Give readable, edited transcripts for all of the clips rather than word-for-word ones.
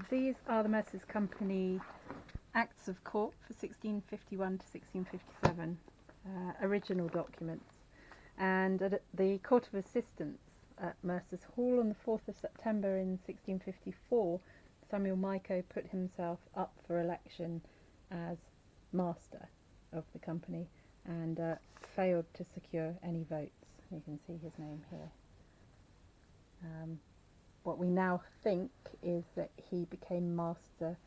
These are the Mercers Company Acts of Court for 1651 to 1657, original documents. And at the Court of Assistance at Mercers Hall on the 4th of September in 1654, Samuel Mico put himself up for election as master of the company and failed to secure any votes. You can see his name here. What we now think is that he became master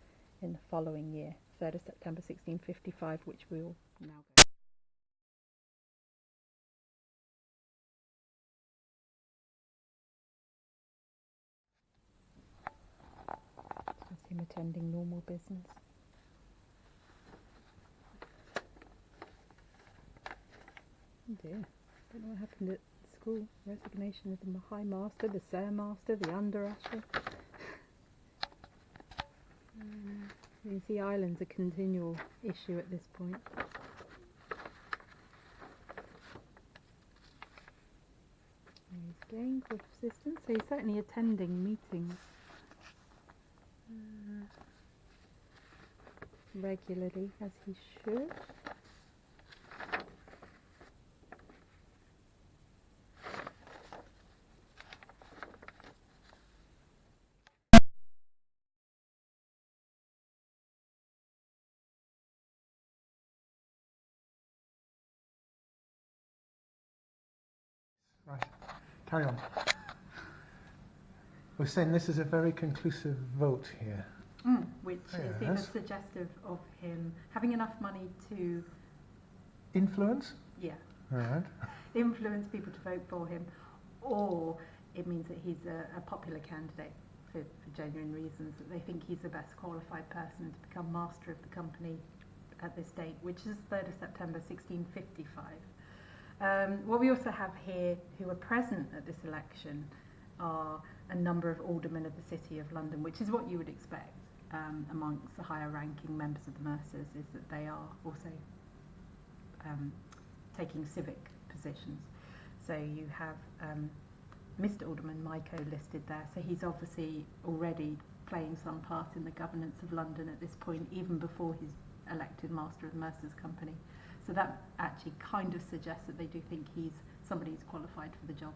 in the following year, 3rd of September 1655, which we will now go. That's him attending normal business. Oh dear, don't know what happened at school. Resignation of the High Master, the Sir Master, the Under Usher. You can see Ireland's a continual issue at this point. He's again Court of Assistance, so he's certainly attending meetings regularly, as he should. Right, carry on. We're saying this is a very conclusive vote here. Which is either suggestive of him having enough money to influence? Yeah. Right. Influence people to vote for him, or it means that he's a popular candidate for genuine reasons, that they think he's the best qualified person to become master of the company at this date, which is 3rd of September 1655. What we also have here who were present at this election are a number of aldermen of the City of London, which is what you would expect amongst the higher ranking members of the Mercers, is that they are also taking civic positions. So you have Mr. Alderman Mico listed there, so he's obviously already playing some part in the governance of London at this point, even before he's elected master of the Mercers Company. So that actually kind of suggests that they do think he's somebody who's qualified for the job.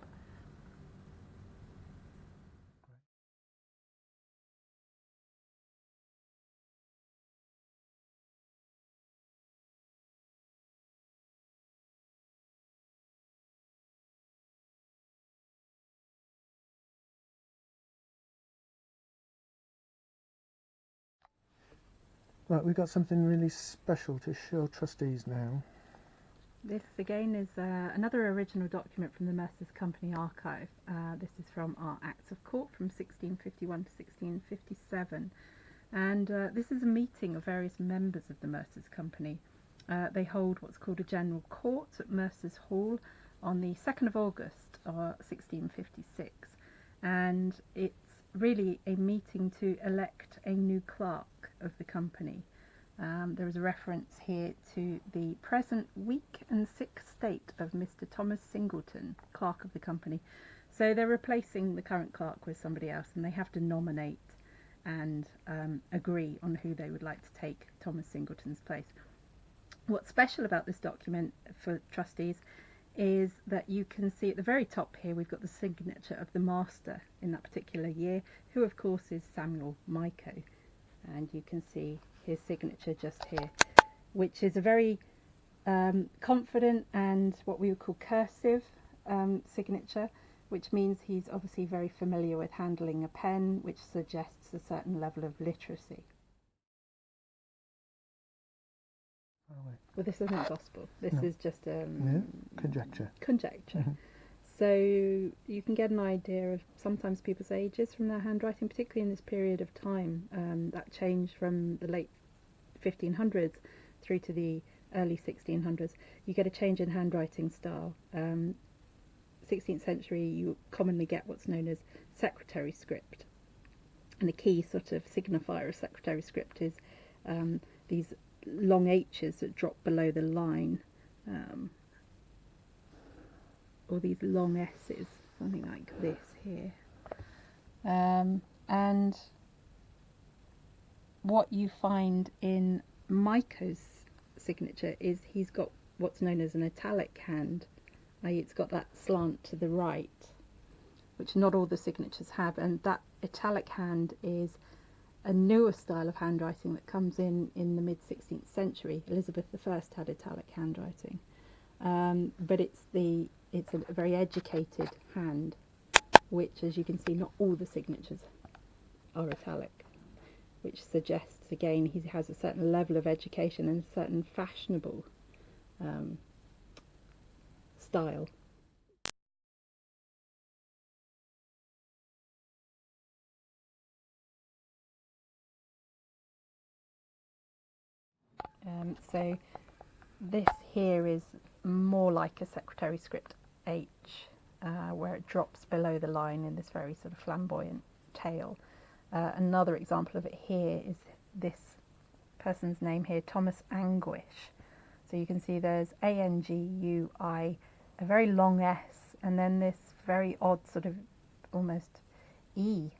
Right, we've got something really special to show trustees now. This again is another original document from the Mercers Company archive. This is from our Acts of Court from 1651 to 1657, and this is a meeting of various members of the Mercers Company. They hold what's called a general court at Mercers Hall on the 2nd of August 1656, and it's really a meeting to elect a new clerk of the company. There is a reference here to the present weak and sick state of Mr. Thomas Singleton, clerk of the company. So they're replacing the current clerk with somebody else, and they have to nominate and agree on who they would like to take Thomas Singleton's place. What's special about this document for trustees is that you can see at the very top here we've got the signature of the master in that particular year, who of course is Samuel Mico, and you can see his signature just here, which is a very confident and what we would call cursive signature, which means he's obviously very familiar with handling a pen, which suggests a certain level of literacy. Well, this isn't gospel. This is just conjecture. Conjecture. So you can get an idea of sometimes people's ages from their handwriting, particularly in this period of time. That changed from the late 1500s through to the early 1600s. You get a change in handwriting style. 16th century, you commonly get what's known as secretary script. And the key sort of signifier of secretary script is these long H's that drop below the line, or these long S's, something like this here. And what you find in Mico's signature is he's got what's known as an italic hand, i.e. it's got that slant to the right, which not all the signatures have, and that italic hand is a newer style of handwriting that comes in the mid-16th century. Elizabeth I had italic handwriting, but it's a very educated hand, which, as you can see, not all the signatures are italic, which suggests again he has a certain level of education and a certain fashionable style. So this here is more like a secretary script H, where it drops below the line in this very sort of flamboyant tail. Another example of it here is this person's name here, Thomas Anguish. So you can see there's A-N-G-U-I, a very long S, and then this very odd sort of almost E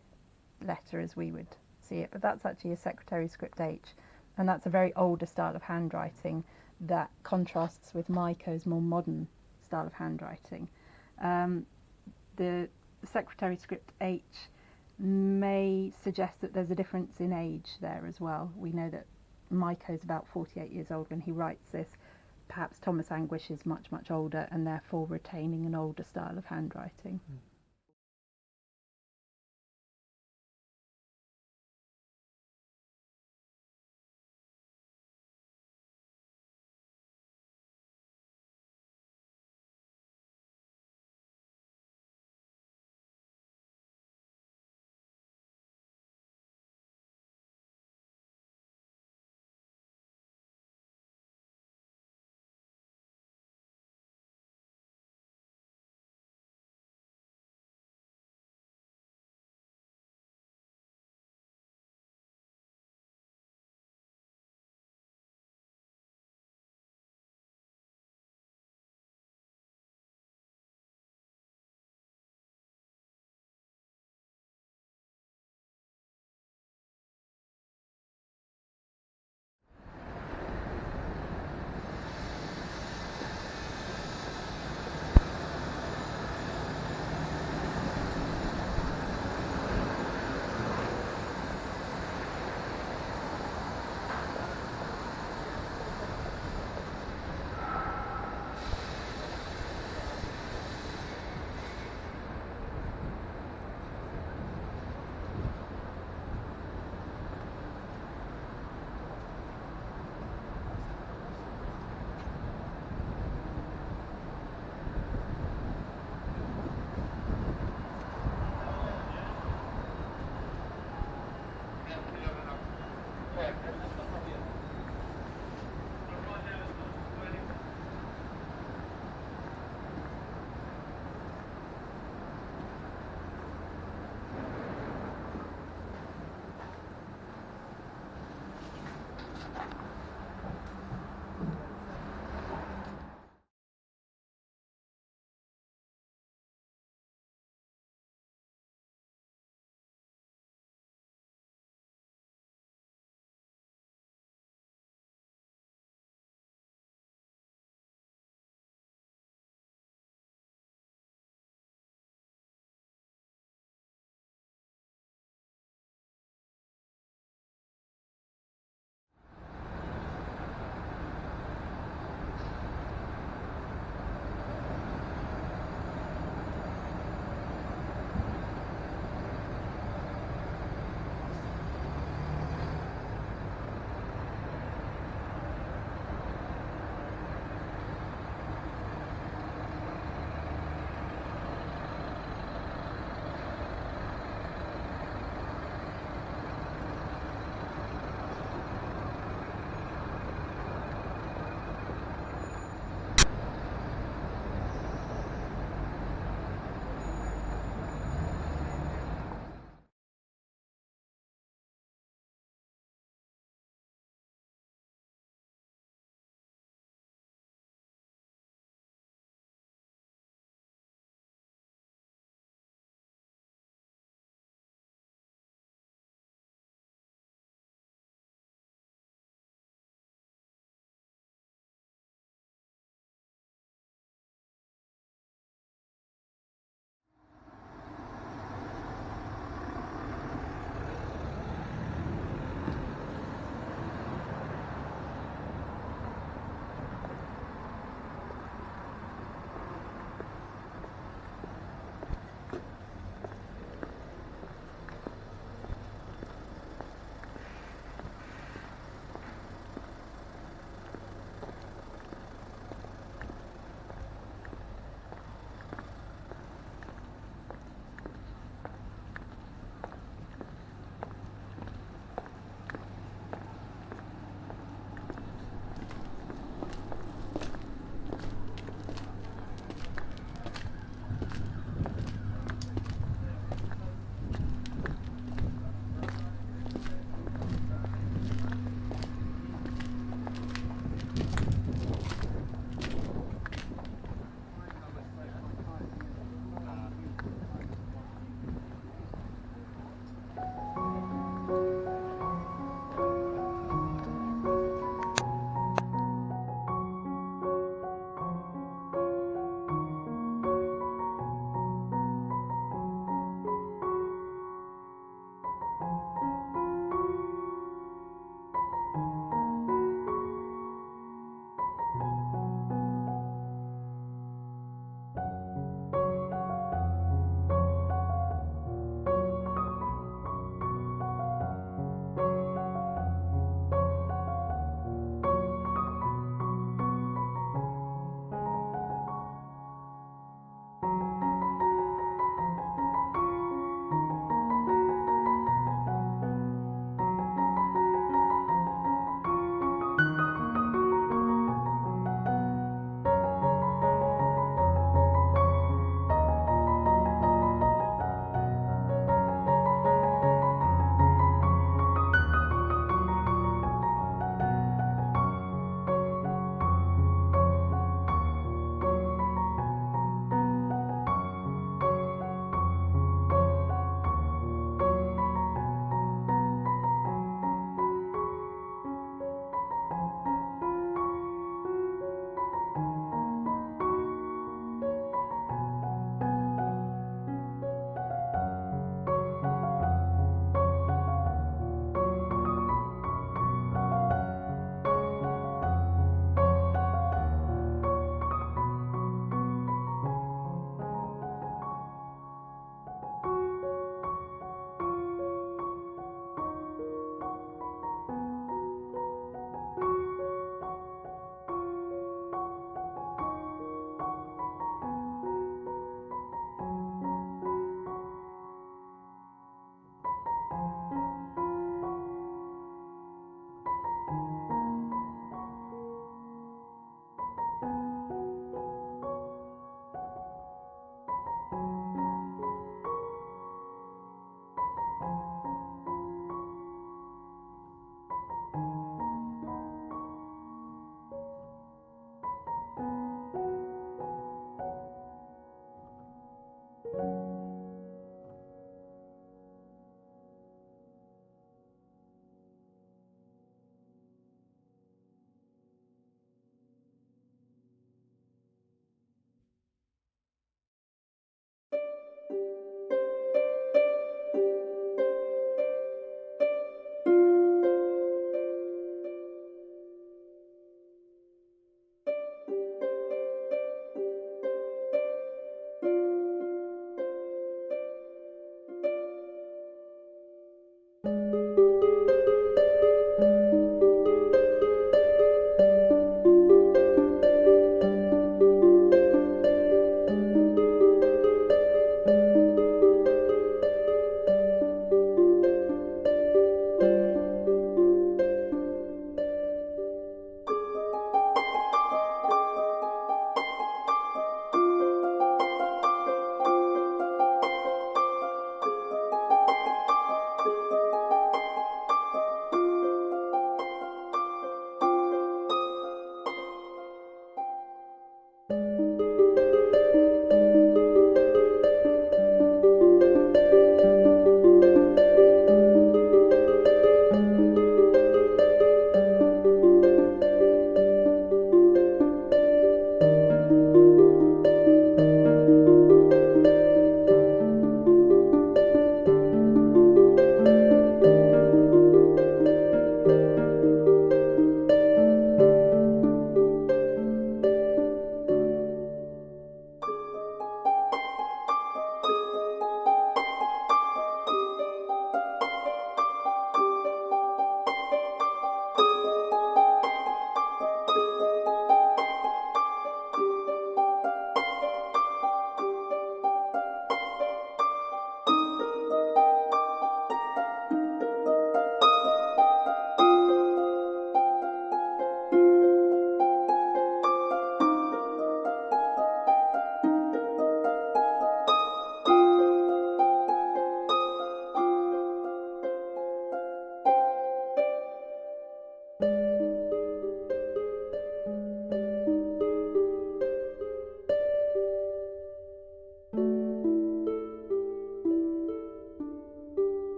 letter as we would see it, but that's actually a secretary script H, and that's a very older style of handwriting that contrasts with Mico's more modern style of handwriting. The secretary script H may suggest that there's a difference in age there as well. We know that Mico's about 48 years old when he writes this. Perhaps Thomas Anguish is much, much older and therefore retaining an older style of handwriting.